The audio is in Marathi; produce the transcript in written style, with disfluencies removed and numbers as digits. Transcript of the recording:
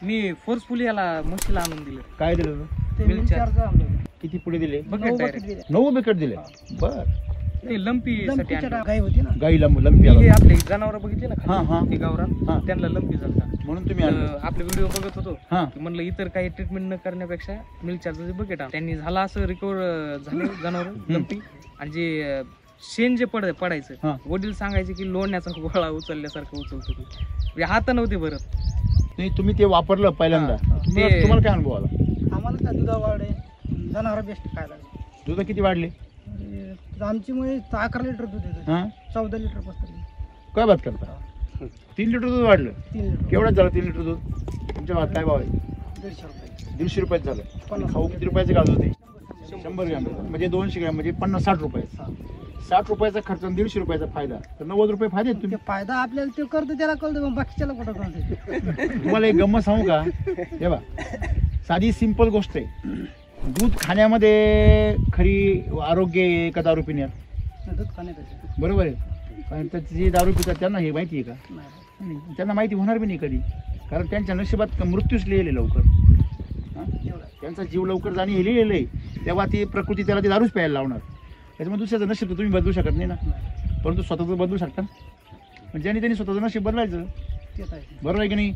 मी फोर्सफुली याला म्हशीला आणून दिलं. काय दिलं ते मिल्क मिल्क चार्ज. चार्ज आणलं. किती पुढे दिले? बकेट 9 डायरेक्ट बकेट दिले. 9 बकेट दिले. बर ते लंपी साठी लंपीच्या आणलं. गाय होती ना. गाई लंपी मी हे आला. आपले जनावर बघितले ना हा, हा. खाली, ते गावरान हा. त्यांना लंपी झालता. म्हणून तुम्ही आणलं. आपले व्हिडिओ बघत होतो हा की म्हणलं इतर काही ट्रीटमेंट न करण्यापेक्षा मिल्क चार्जरचे बकेट आण. त्यांनी झाला असं रिकवर झाले जनावर लंपी. आणि जे शेण जे पडायचं हा. वडील सांगायचे की लोण्याचा गोळा उचलल्यासारखं उचलतो तू. म्हणजे हात नव्हते भरत. नाही तुम्ही ते वापरलं पहिल्यांदा. हा. तुम्हाला काय अनुभव आला? आम्हाला काय दुधा वाढे जनावर बेस्ट काय लागले. दूध किती वाढले? आमची मुळे 11 लिटर दूध येतं. हा 14 लिटर बसतं. काय बात करता? 3 लिटर दूध वाढलं. 3 लिटर केवढ्यात झालं 3 लिटर दूध? तुमच्या भात काय भाव आहे? 150 रुपये. 150 रुपयात झालं. 50. खाऊ किती रुपयाचे गाज होते? 100 ग्रॅम. म्हणजे 200 ग्रॅम म्हणजे 50-60 रुपये. 60 रुपयाचा खर्च आणि 150 रुपयाचा फायदा, तर 90 रुपये फायदे आहेत ते तुम्ही. फायदा आपल्याला ते करतो त्याला कळतं, मग बाकीच्याला कुठं कळतं. तुम्हाला एक गंमत सांगू का? हे बा, साधी सिंपल गोष्ट आहे. दूध खाण्यामध्ये खरी आरोग्य आहे का दारू पिण्यात? दूध खाण्यापेक्षा बरोबर आहे. कारण त्याची जे दारू पितात त्यांना हे माहिती आहे का? नाही. नाही. त्यांना माहिती होणार बी नाही कधी, कारण त्यांच्या नशिबात मृत्यूच लिहिले लवकर. हा? एवढं. त्यांचा जीव लवकर जाणे हे लिहिलेलं आहे. तेव्हा ती प्रकृती त्याला ती दारूच प्यायला लावणार. त्याच्यामुळे दुसऱ्याचं नशीब तर तुम्ही बदलू शकत नाही ना, परंतु स्वतःचं बदलू शकता. ज्यांनी त्यांनी स्वतःचं नशीब बदलायचं. तेच आहे. बरोबर आहे की नाही?